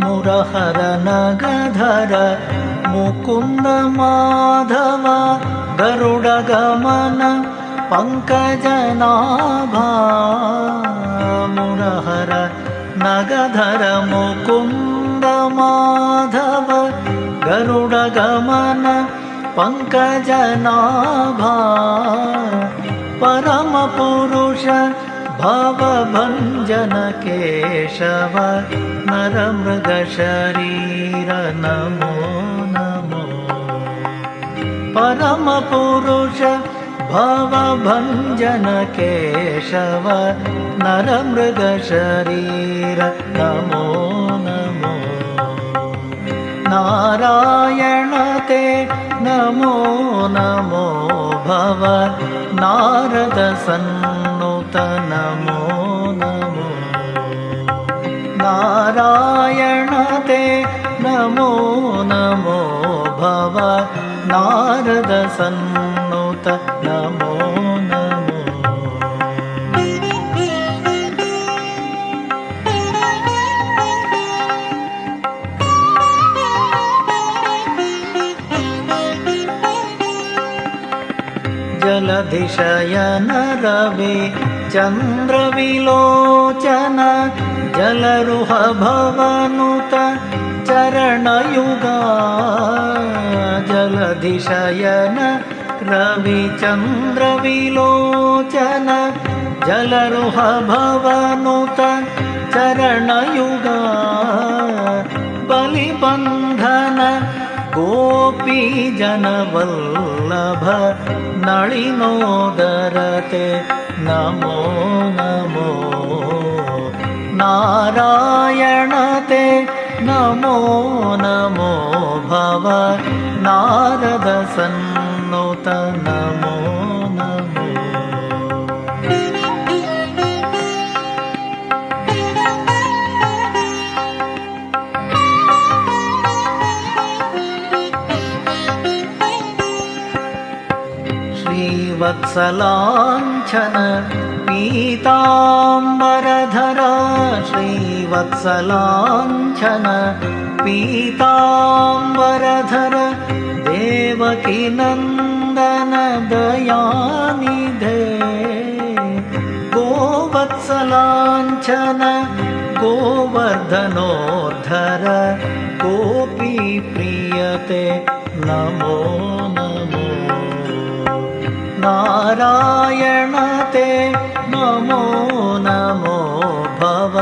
ಮುರಹರ ನಗಧರ ಮುಕುಂದ ಮಾಧವ ಗರುಡ ಗಮನ ಪಂಕಜನಾಭ ಮುರಹರ ನಗಧರ ಮುಕುಂದ ಮಾಧವ ಗರುಡ ಗಮನ ಪಂಕಜನಾಭ ಪರಮ ಪುರುಷ ಭವಭಂಜನ ಕೇಶವ ನರಮೃಗ ಶರೀರ ನಮೋ ನಮೋ ಪರಮ ಪುರುಷ ಭವಭಂಜನ ಕೇಶವ ನರಮೃಗ ಶರೀರ ನಮೋ ನಮೋ ನಾರಾಯಣತೆ ನಮೋ ನಮೋ ಭವ ನಾರದ ಸನ್ನುತ ನಮೋ ನಮೋ ನಾರಾಯಣತೆ ನಮೋ ನಮೋ ಭವ ನಾರದ ಸನ್ನುತ ನಮೋ ನಮೋ ಜಲಧಿಶಯನ ರವಿ ಚಂದ್ರವಿಲೋಚನ ಜಲರುಹ ಭವನುತ ಚರಣಯುಗ ಜಲಧಿಶಯನ ರವಿ ಚಂದ್ರವಿಲೋಚನ ಜಲರುಹ ಭವನುತ ಚರಣಯುಗ ಬಲಿಬಂಧನ ಗೋಪೀ ಜನವಲ್ಲಭ ನಳಿನೋದರತೆ ನಮೋ ನಮೋ ನಾರಾಯಣತೆ ನಮೋ ನಮೋ ಭವ ನಾರದ ಸನ್ನುತ ನಮೋ ನಮೋ ಶ್ರೀವತ್ಸಲಾಂಛನ ಪೀತಾಂಬರಧರ ಶ್ರೀವತ್ಸಲಾಂಛನ ಪೀತಾಂಬರಧರ ದೇವಕಿ ನಂದನ ದಯಾನಿಧೆ ಗೋವತ್ಸಲಾಂಛನ ಗೋವರ್ಧನೋದ್ಧರ ಗೋಪೀ ಪ್ರಿಯತೆ ನಮೋ ನಮೋ ನಾರಾಯಣತೆ ನಮೋ ನಮೋ ಭವ